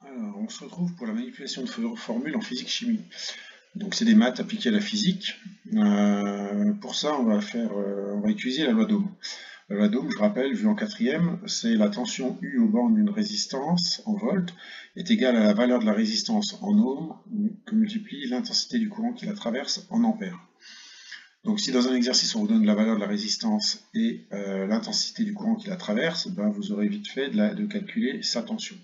Alors, on se retrouve pour la manipulation de formules en physique-chimie. Donc, c'est des maths appliquées à la physique. Pour ça, on va utiliser la loi d'Ohm. La loi d'Ohm, je rappelle, vue en quatrième, c'est la tension U aux bornes d'une résistance en volts est égale à la valeur de la résistance en ohms que multiplie l'intensité du courant qui la traverse en ampères. Donc, si dans un exercice on vous donne la valeur de la résistance et l'intensité du courant qui la traverse, ben, vous aurez vite fait de calculer sa tension.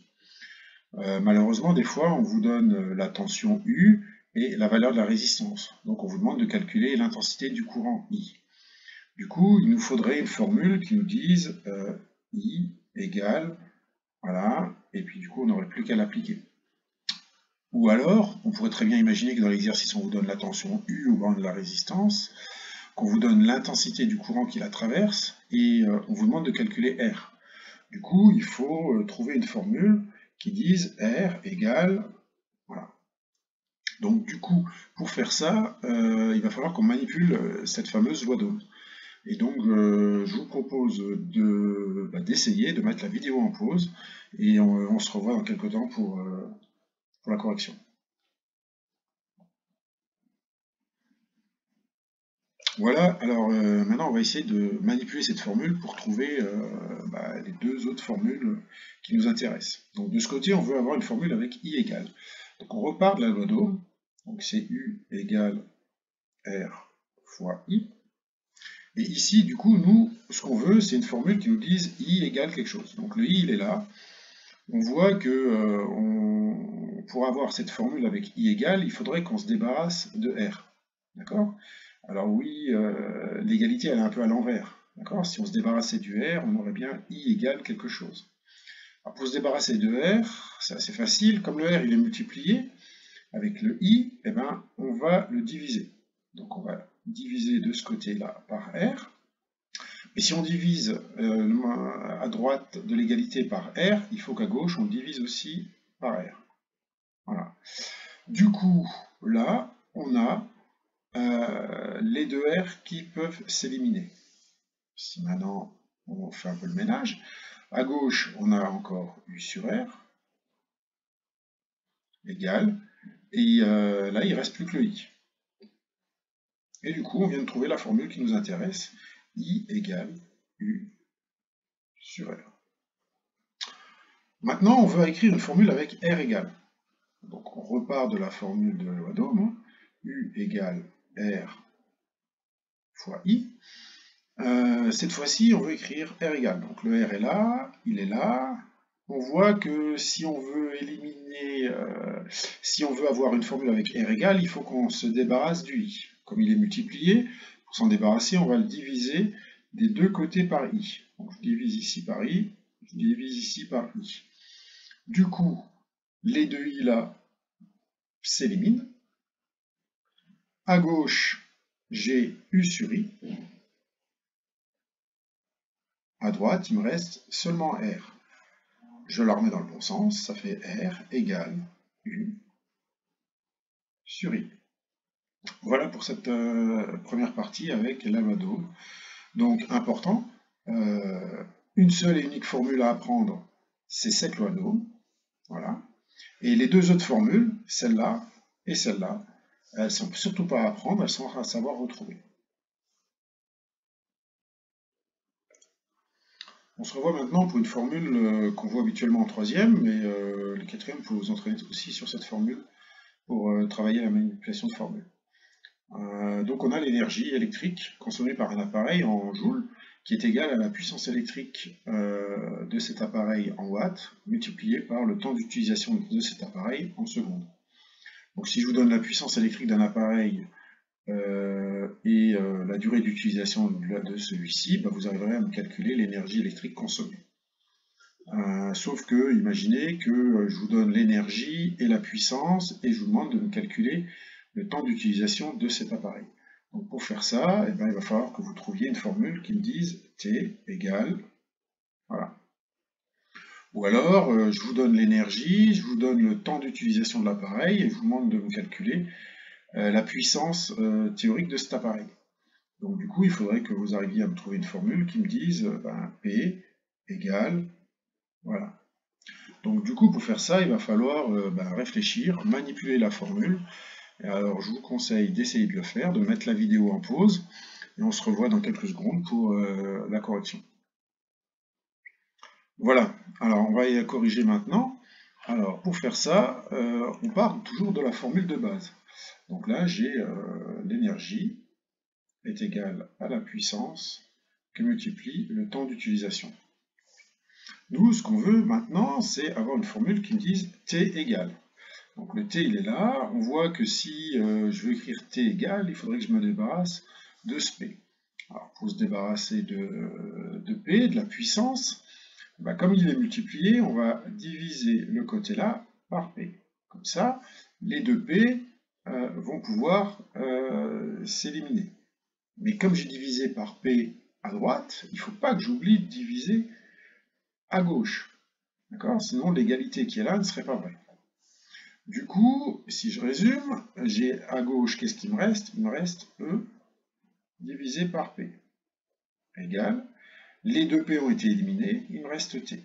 Malheureusement, des fois, on vous donne la tension U et la valeur de la résistance. Donc, on vous demande de calculer l'intensité du courant I. Du coup, il nous faudrait une formule qui nous dise I égale, voilà, et puis du coup, on n'aurait plus qu'à l'appliquer. Ou alors, on pourrait très bien imaginer que dans l'exercice, on vous donne la tension U au bornes de la résistance, qu'on vous donne l'intensité du courant qui la traverse, et on vous demande de calculer R. Du coup, il faut trouver une formule qui dise R égale, voilà. Donc du coup, pour faire ça, il va falloir qu'on manipule cette fameuse loi d'Ohm. Et donc, je vous propose d'essayer de mettre la vidéo en pause, et on se revoit dans quelques temps pour la correction. Voilà, alors maintenant on va essayer de manipuler cette formule pour trouver les deux autres formules qui nous intéressent. Donc de ce côté, on veut avoir une formule avec I égale. Donc on repart de la loi d'Ohm, donc c'est U égale R fois I. Et ici, du coup, nous, ce qu'on veut, c'est une formule qui nous dise I égale quelque chose. Donc le I, il est là. On voit que pour avoir cette formule avec I égale, il faudrait qu'on se débarrasse de R. D'accord? Alors oui, l'égalité, elle est un peu à l'envers. D'accord? Si on se débarrassait du R, on aurait bien I égale quelque chose. Alors pour se débarrasser de R, c'est assez facile. Comme le R, il est multiplié avec le I, eh ben, on va le diviser. Donc on va diviser de ce côté-là par R. Et si on divise à droite de l'égalité par R, il faut qu'à gauche, on divise aussi par R. Voilà. Du coup, là, on a les deux R qui peuvent s'éliminer. Si maintenant, on fait un peu le ménage, à gauche, on a encore U sur R, égale, et là, il ne reste plus que le I. Et du coup, on vient de trouver la formule qui nous intéresse, I égale U sur R. Maintenant, on veut écrire une formule avec R égale. Donc on repart de la formule de la loi d'Ohm, U égale R fois I. Cette fois-ci, on veut écrire R égale. Donc le R est là, il est là. On voit que si on veut éliminer, si on veut avoir une formule avec R égale, il faut qu'on se débarrasse du I. Comme il est multiplié, pour s'en débarrasser, on va le diviser des deux côtés par I. Donc je divise ici par I, je divise ici par I. Du coup, les deux I là s'éliminent. À gauche, j'ai U sur I. À droite, il me reste seulement R. Je la remets dans le bon sens, ça fait R égale U sur I. Voilà pour cette première partie avec la loi d'Ohm. Donc, important, une seule et unique formule à apprendre, c'est cette loi d'Ohm. Voilà. Et les deux autres formules, celle-là et celle-là, elles ne sont surtout pas à apprendre, elles sont à savoir retrouver. On se revoit maintenant pour une formule qu'on voit habituellement en troisième, mais les quatrièmes, vous pouvez vous entraîner aussi sur cette formule pour travailler la manipulation de formules. Donc on a l'énergie électrique consommée par un appareil en joules, qui est égale à la puissance électrique de cet appareil en watts, multipliée par le temps d'utilisation de cet appareil en secondes. Donc si je vous donne la puissance électrique d'un appareil et la durée d'utilisation de celui-ci, vous arriverez à me calculer l'énergie électrique consommée. Sauf que, imaginez que je vous donne l'énergie et la puissance et je vous demande de me calculer le temps d'utilisation de cet appareil. Donc pour faire ça, il va falloir que vous trouviez une formule qui me dise T égale, voilà. Ou alors, je vous donne l'énergie, je vous donne le temps d'utilisation de l'appareil et je vous demande de me calculer la puissance théorique de cet appareil. Donc du coup, il faudrait que vous arriviez à me trouver une formule qui me dise P égale, voilà. Donc du coup, pour faire ça, il va falloir réfléchir, manipuler la formule. Et alors, je vous conseille d'essayer de le faire, de mettre la vidéo en pause, et on se revoit dans quelques secondes pour la correction. Voilà, alors on va y corriger maintenant. Alors, pour faire ça, on part toujours de la formule de base. Donc là, j'ai l'énergie est égale à la puissance que multiplie le temps d'utilisation. Nous, ce qu'on veut maintenant, c'est avoir une formule qui me dise T égale. Donc le T, il est là. On voit que si je veux écrire T égale, il faudrait que je me débarrasse de ce P. Alors, pour se débarrasser de P, de la puissance, comme il est multiplié, on va diviser le côté là par P. Comme ça, les deux P vont pouvoir s'éliminer. Mais comme j'ai divisé par P à droite, il ne faut pas que j'oublie de diviser à gauche. D'accord? Sinon, l'égalité qui est là ne serait pas vraie. Du coup, si je résume, j'ai à gauche, qu'est-ce qui me reste? Il me reste E divisé par P égale. Les deux P ont été éliminés, il me reste T.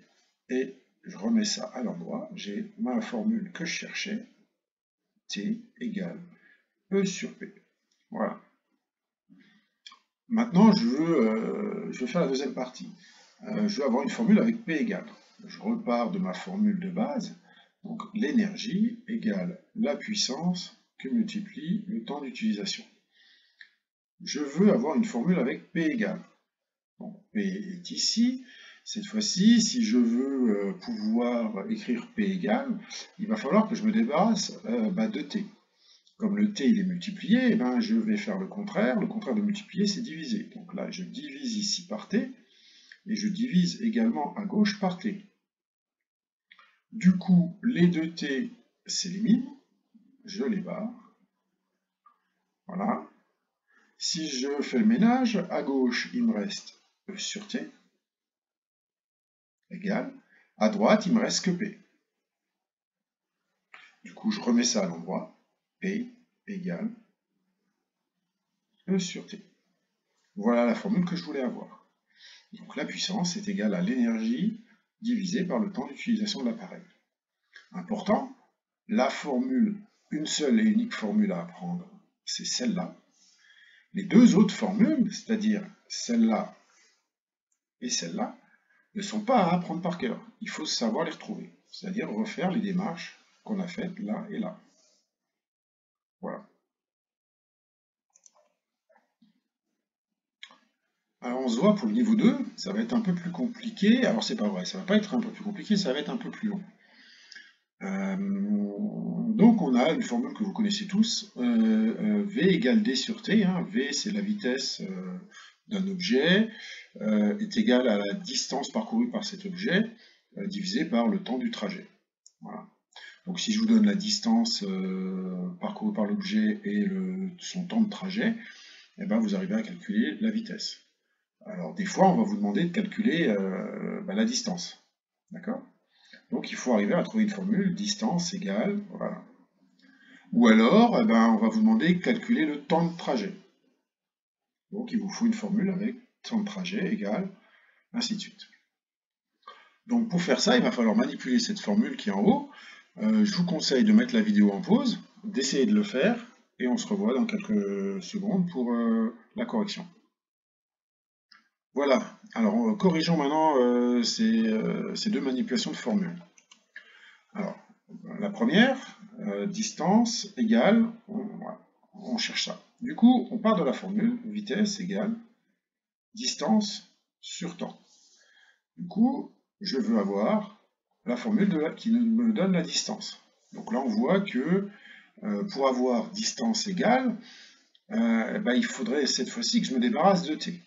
Et je remets ça à l'endroit, j'ai ma formule que je cherchais, T égale E sur P. Voilà. Maintenant, je veux faire la deuxième partie. Je veux avoir une formule avec P égale. Je repars de ma formule de base. Donc l'énergie égale la puissance que multiplie le temps d'utilisation. Je veux avoir une formule avec P égale. Donc P est ici. Cette fois-ci, si je veux pouvoir écrire P égale, il va falloir que je me débarrasse de T. Comme le T il est multiplié, je vais faire le contraire. Le contraire de multiplier, c'est diviser. Donc là, je divise ici par T, et je divise également à gauche par T. Du coup, les deux T s'éliminent, je les barre. Voilà. Si je fais le ménage, à gauche, il me reste E sur T, égale. À droite, il me reste que P. Du coup, je remets ça à l'endroit. P égale E sur T. Voilà la formule que je voulais avoir. Donc la puissance est égale à l'énergie divisée par le temps d'utilisation de l'appareil. Important, la formule, une seule et unique formule à apprendre, c'est celle-là. Les deux autres formules, c'est-à-dire celle-là et celle-là, ne sont pas à apprendre par cœur. Il faut savoir les retrouver, c'est-à-dire refaire les démarches qu'on a faites là et là. Voilà. Alors on se voit pour le niveau 2, ça va être un peu plus compliqué. Alors c'est pas vrai, ça va pas être un peu plus compliqué, ça va être un peu plus long. Donc on a une formule que vous connaissez tous, V égale D sur T. V c'est la vitesse d'un objet, est égale à la distance parcourue par cet objet, divisé par le temps du trajet. Voilà. Donc si je vous donne la distance parcourue par l'objet et son temps de trajet, vous arrivez à calculer la vitesse. Alors des fois on va vous demander de calculer la distance. D'accord? Donc il faut arriver à trouver une formule, distance égale, voilà. Ou alors, on va vous demander de calculer le temps de trajet. Donc il vous faut une formule avec temps de trajet égale, ainsi de suite. Donc pour faire ça, il va falloir manipuler cette formule qui est en haut. Je vous conseille de mettre la vidéo en pause, d'essayer de le faire, et on se revoit dans quelques secondes pour la correction. Voilà, alors corrigeons maintenant ces deux manipulations de formules. Alors, la première, distance égale, on cherche ça. Du coup, on part de la formule, vitesse égale distance sur temps. Du coup, je veux avoir la formule qui me donne la distance. Donc là, on voit que pour avoir distance égale, il faudrait cette fois-ci que je me débarrasse de t.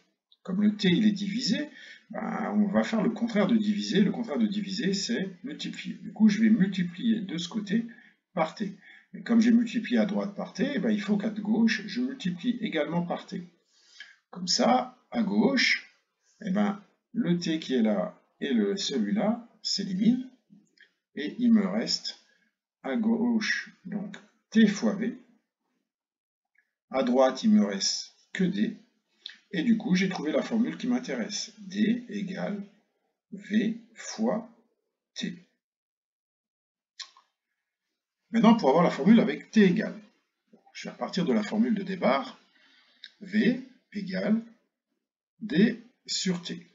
Comme le t il est divisé, on va faire le contraire de diviser. Le contraire de diviser, c'est multiplier. Du coup, je vais multiplier de ce côté par t. Et comme j'ai multiplié à droite par t, il faut qu'à gauche, je multiplie également par t. Comme ça, à gauche, le t qui est là et celui-là s'éliminent. Et il me reste à gauche, donc t fois v. À droite, il me reste que d. Et du coup, j'ai trouvé la formule qui m'intéresse. D égale V fois T. Maintenant, pour avoir la formule avec t égale, je vais repartir de la formule de départ. V égale d sur t.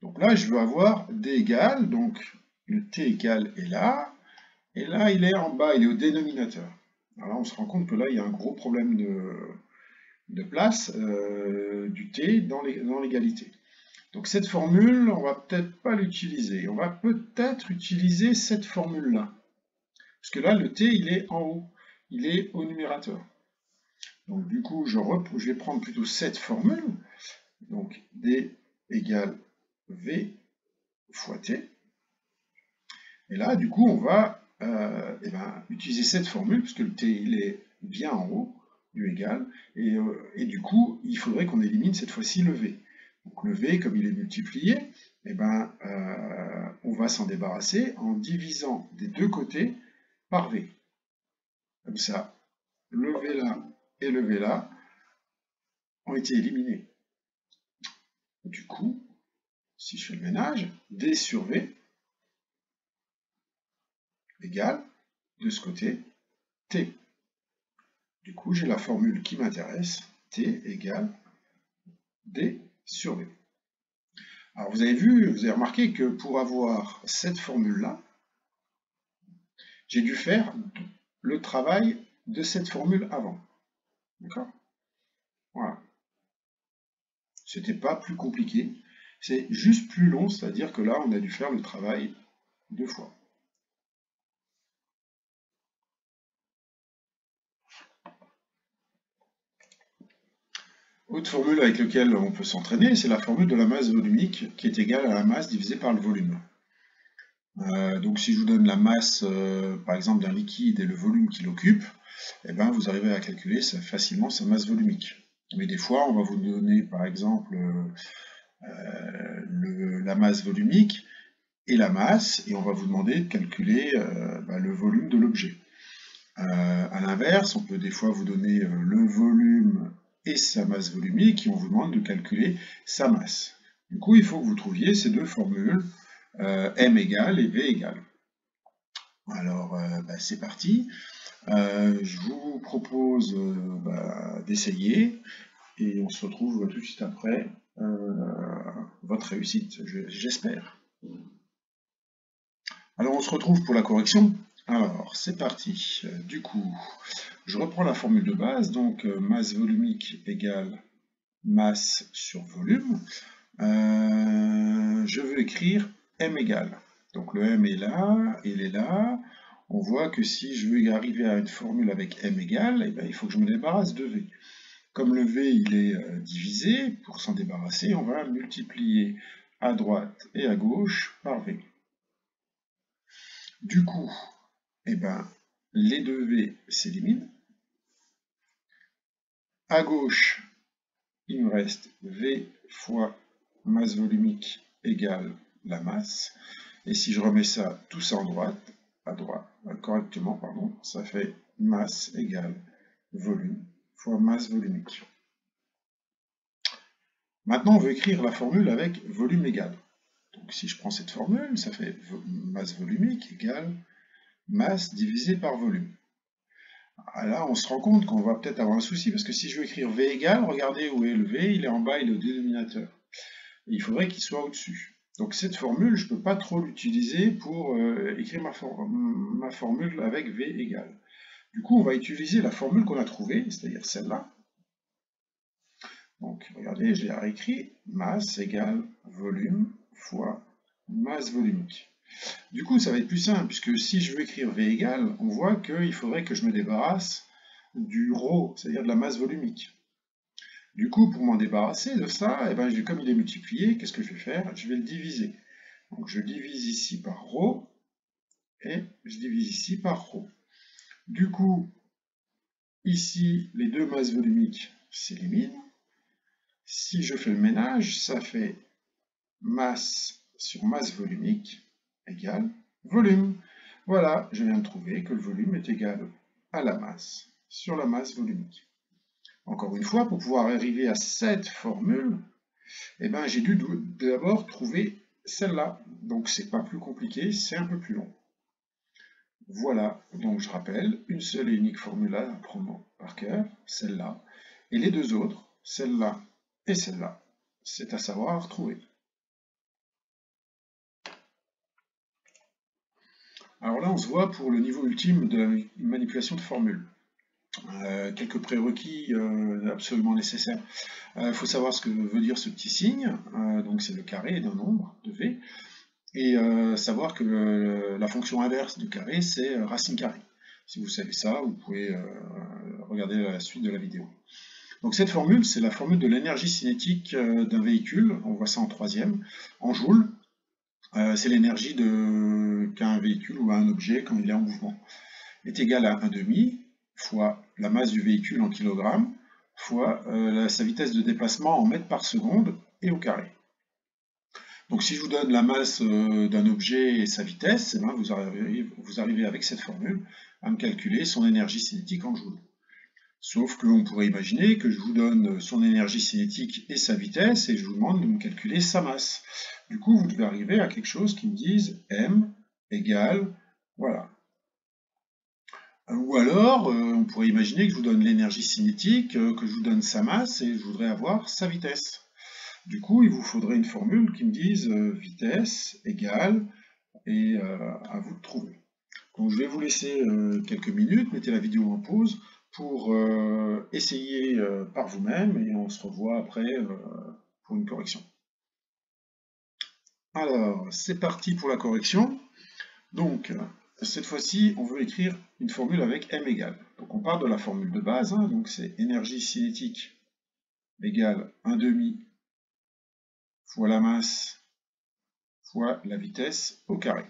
Donc là, je veux avoir d égale, donc le t égale est là, et là, il est en bas, il est au dénominateur. Alors là, on se rend compte que là, il y a un gros problème de place du t dans l'égalité. Donc cette formule, on va peut-être pas l'utiliser. On va peut-être utiliser cette formule-là. Parce que là, le t, il est en haut. Il est au numérateur. Donc du coup, je vais prendre plutôt cette formule. Donc d égale v fois t. Et là, du coup, on va utiliser cette formule, puisque le t, il est bien en haut du égal. Et du coup, il faudrait qu'on élimine cette fois-ci le v. Donc le v, comme il est multiplié, on va s'en débarrasser en divisant des deux côtés par v. Comme ça, le v là et le v là ont été éliminés. Du coup, si je fais le ménage, d sur v égale, de ce côté, t. Du coup, j'ai la formule qui m'intéresse, t égale d sur v. Alors vous avez remarqué que pour avoir cette formule-là, j'ai dû faire le travail de cette formule avant. D'accord? Voilà. C'était pas plus compliqué. C'est juste plus long, c'est-à-dire que là, on a dû faire le travail 2 fois. Autre formule avec laquelle on peut s'entraîner, c'est la formule de la masse volumique qui est égale à la masse divisée par le volume. Donc si je vous donne la masse, par exemple, d'un liquide et le volume qu'il occupe, vous arrivez à calculer facilement sa masse volumique. Mais des fois, on va vous donner, par exemple, la masse volumique et la masse, et on va vous demander de calculer le volume de l'objet. À l'inverse, on peut des fois vous donner le volume et sa masse volumique, et on vous demande de calculer sa masse. Du coup, il faut que vous trouviez ces deux formules, m égale et v égale. Alors, c'est parti. Je vous propose d'essayer, et on se retrouve tout de suite après votre réussite, j'espère. Alors, on se retrouve pour la correction. Alors, c'est parti. Du coup, je reprends la formule de base, donc masse volumique égale masse sur volume. Je veux écrire m égale. Donc le m est là, il est là. On voit que si je veux y arriver à une formule avec m égale, il faut que je me débarrasse de v. Comme le v il est divisé, pour s'en débarrasser, on va multiplier à droite et à gauche par v. Du coup, les deux v s'éliminent. À gauche, il me reste v fois masse volumique égale la masse. Et si je remets ça, tout ça correctement, ça fait masse égale volume fois masse volumique. Maintenant, on veut écrire la formule avec volume égal. Donc si je prends cette formule, ça fait masse volumique égale masse divisée par volume. Là, on se rend compte qu'on va peut-être avoir un souci, parce que si je veux écrire V égale, regardez où est le V, il est en bas, il est au dénominateur. Et il faudrait qu'il soit au-dessus. Donc cette formule, je ne peux pas trop l'utiliser pour écrire ma formule avec V égale. Du coup, on va utiliser la formule qu'on a trouvée, c'est-à-dire celle-là. Donc, regardez, je l'ai réécrit, masse égale volume fois masse volumique. Du coup, ça va être plus simple, puisque si je veux écrire V égale, on voit qu'il faudrait que je me débarrasse du ρ, c'est-à-dire de la masse volumique. Du coup, pour m'en débarrasser de ça, comme il est multiplié, qu'est-ce que je vais faire? Je vais le diviser. Donc je divise ici par ρ, et je divise ici par ρ. Du coup, ici, les deux masses volumiques s'éliminent. Si je fais le ménage, ça fait masse sur masse volumique égale volume. Voilà, je viens de trouver que le volume est égal à la masse sur la masse volumique. Encore une fois, pour pouvoir arriver à cette formule, j'ai dû d'abord trouver celle-là. Donc c'est pas plus compliqué, c'est un peu plus long. Voilà, donc je rappelle, une seule et unique formule à apprendre par cœur, celle-là, et les deux autres, celle-là et celle-là, c'est à savoir à retrouver. Alors là, on se voit pour le niveau ultime de la manipulation de formules. Quelques prérequis absolument nécessaires. Il faut savoir ce que veut dire ce petit signe, donc c'est le carré d'un nombre de v, et savoir que la fonction inverse du carré, c'est racine carrée. Si vous savez ça, vous pouvez regarder la suite de la vidéo. Donc cette formule, c'est la formule de l'énergie cinétique d'un véhicule, on voit ça en troisième, en joules. C'est l'énergie qu'un véhicule ou un objet quand il est en mouvement. Est égale à 1,5 fois la masse du véhicule en kilogrammes fois sa vitesse de déplacement en mètres par seconde et au carré. Donc si je vous donne la masse d'un objet et sa vitesse, eh bien, vous arrivez avec cette formule à me calculer son énergie cinétique en joules. Sauf qu'on pourrait imaginer que je vous donne son énergie cinétique et sa vitesse et je vous demande de me calculer sa masse. Du coup, vous devez arriver à quelque chose qui me dise m égale, voilà. Ou alors, on pourrait imaginer que je vous donne l'énergie cinétique, que je vous donne sa masse et je voudrais avoir sa vitesse. Du coup, il vous faudrait une formule qui me dise vitesse égale, et à vous de trouver. Donc je vais vous laisser quelques minutes, mettez la vidéo en pause pour essayer par vous-même et on se revoit après pour une correction. Alors, c'est parti pour la correction. Donc, cette fois-ci, on veut écrire une formule avec m égale. Donc on part de la formule de base, hein, donc c'est énergie cinétique égale 1,5 fois la masse fois la vitesse au carré.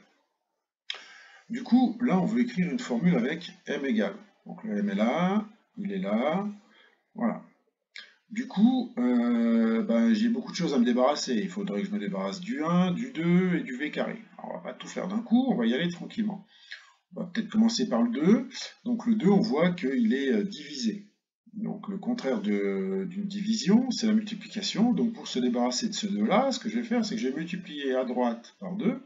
Du coup, là, on veut écrire une formule avec m égale. Donc le m est là, il est là, voilà. Du coup, j'ai beaucoup de choses à me débarrasser. Il faudrait que je me débarrasse du 1, du 2 et du v carré. Alors, on va pas tout faire d'un coup, on va y aller tranquillement. On va peut-être commencer par le 2. Donc le 2, on voit qu'il est divisé. Donc le contraire d'une division, c'est la multiplication. Donc pour se débarrasser de ce 2-là, ce que je vais faire, c'est que je vais multiplier à droite par 2.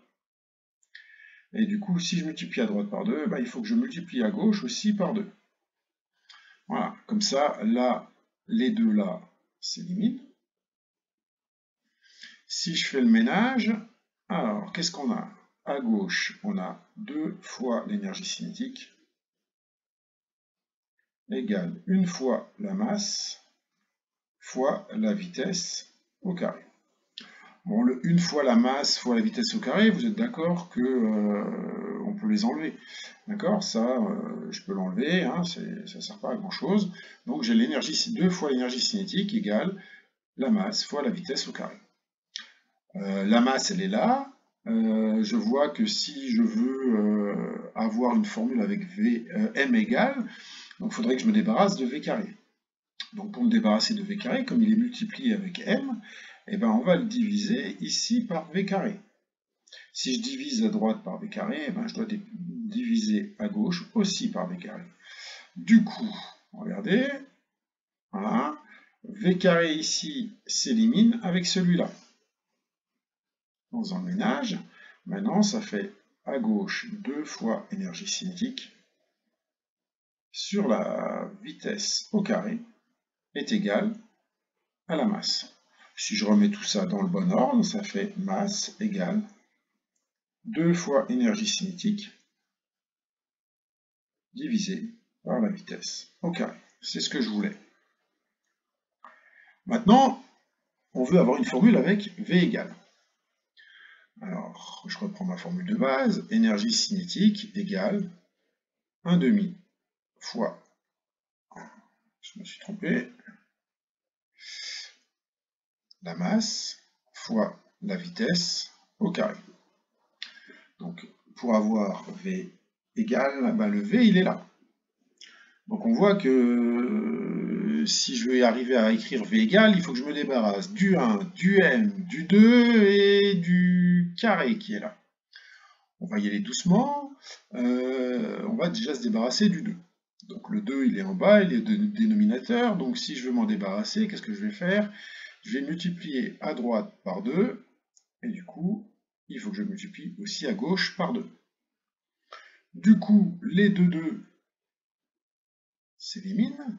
Et du coup, si je multiplie à droite par 2, il faut que je multiplie à gauche aussi par 2. Voilà, comme ça, là, les deux là s'éliminent. Si je fais le ménage, alors, qu'est-ce qu'on a? À gauche, on a 2 fois l'énergie cinétique, égale 1 fois la masse, fois la vitesse au carré. Bon, le 1 fois la masse fois la vitesse au carré, vous êtes d'accord que on peut les enlever. D'accord? Ça, je peux l'enlever, hein, ça ne sert pas à grand chose. Donc j'ai l'énergie, 2 fois l'énergie cinétique égale la masse fois la vitesse au carré. La masse, elle est là. Je vois que si je veux avoir une formule avec m égale, donc il faudrait que je me débarrasse de v carré. Donc pour me débarrasser de v carré, comme il est multiplié avec m, on va le diviser ici par v carré. Si je divise à droite par v carré, je dois diviser à gauche aussi par v carré. Du coup, regardez, voilà, v carré ici s'élimine avec celui-là. En faisant le ménage, maintenant ça fait à gauche 2 fois énergie cinétique sur la vitesse au carré est égale à la masse. Si je remets tout ça dans le bon ordre, ça fait masse égale 2 fois énergie cinétique divisé par la vitesse au carré. C'est ce que je voulais. Maintenant, on veut avoir une formule avec V égale. Alors, je reprends ma formule de base. Énergie cinétique égale 1,5 fois, je me suis trompé, la masse fois la vitesse au carré. Donc, pour avoir V égale, le V, il est là. Donc, on voit que si je veux arriver à écrire V égale, il faut que je me débarrasse du 1, du M, du 2 et du carré qui est là. On va y aller doucement. On va déjà se débarrasser du 2. Donc, le 2, il est en bas, il est au dénominateur. Donc, si je veux m'en débarrasser, qu'est-ce que je vais faire? Je vais multiplier à droite par 2, et du coup, il faut que je multiplie aussi à gauche par 2. Du coup, les 2 s'éliminent.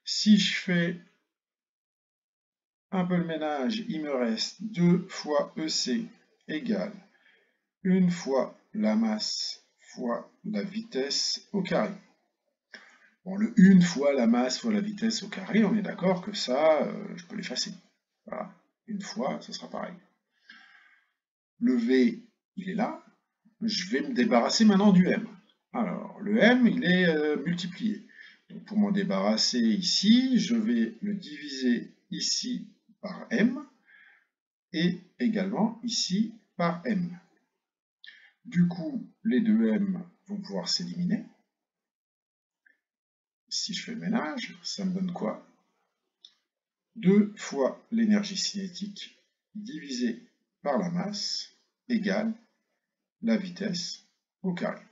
Si je fais un peu le ménage, il me reste 2 fois EC égale 1 fois la masse fois la vitesse au carré. Bon, le 1 fois la masse fois la vitesse au carré, on est d'accord que ça, je peux l'effacer. Voilà, une fois, ça sera pareil. Le V, il est là. Je vais me débarrasser maintenant du M. Alors, le M, il est multiplié. Donc, pour m'en débarrasser ici, je vais le diviser ici par M et également ici par M. Du coup, les deux M vont pouvoir s'éliminer. Si je fais le ménage, ça me donne quoi? 2 fois l'énergie cinétique divisé par la masse égale la vitesse au carré.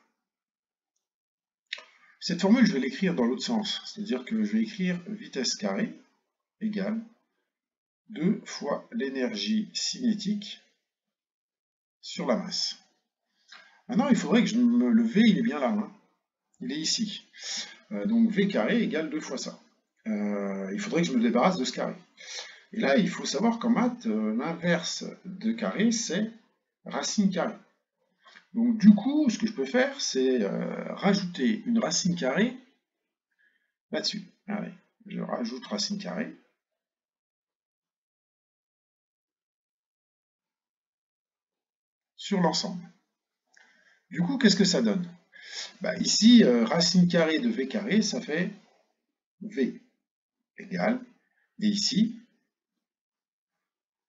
Cette formule, je vais l'écrire dans l'autre sens, c'est-à-dire que je vais écrire vitesse carrée égale 2 fois l'énergie cinétique sur la masse. Maintenant, il faudrait que le V, il est bien là, hein. Il est ici. Donc V carré égale 2 fois ça. Il faudrait que je me débarrasse de ce carré. Et là, il faut savoir qu'en maths, l'inverse de carré, c'est racine carrée. Donc du coup, ce que je peux faire, c'est rajouter une racine carrée là-dessus. Allez, je rajoute racine carrée. Sur l'ensemble. Du coup, qu'est-ce que ça donne? Bah, ici, racine carrée de V carré, ça fait V égale, et ici,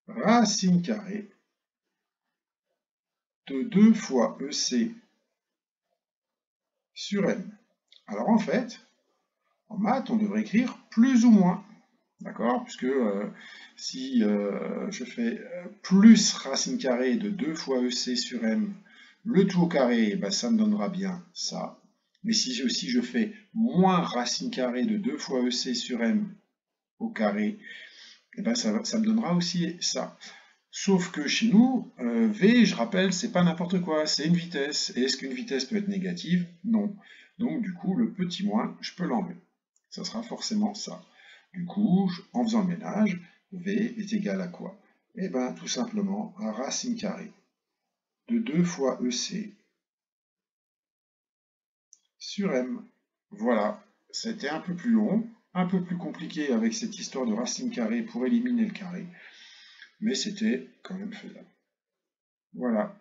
racine carrée de 2 fois EC sur M. Alors en fait, en maths, on devrait écrire plus ou moins. D'accord? Puisque si je fais plus racine carrée de 2 fois EC sur M, le tout au carré, bah, ça me donnera bien ça. Mais si aussi je fais moins racine carrée de 2 fois EC sur M au carré, et ben ça me donnera aussi ça. Sauf que chez nous, V, je rappelle, c'est pas n'importe quoi, c'est une vitesse. Et est-ce qu'une vitesse peut être négative? Non. Donc du coup, le petit moins, je peux l'enlever. Ça sera forcément ça. Du coup, en faisant le ménage, V est égal à quoi? Eh bien, tout simplement à racine carrée de 2 fois EC sur M. Voilà, c'était un peu plus long, un peu plus compliqué avec cette histoire de racine carrée pour éliminer le carré, mais c'était quand même faisable. Voilà.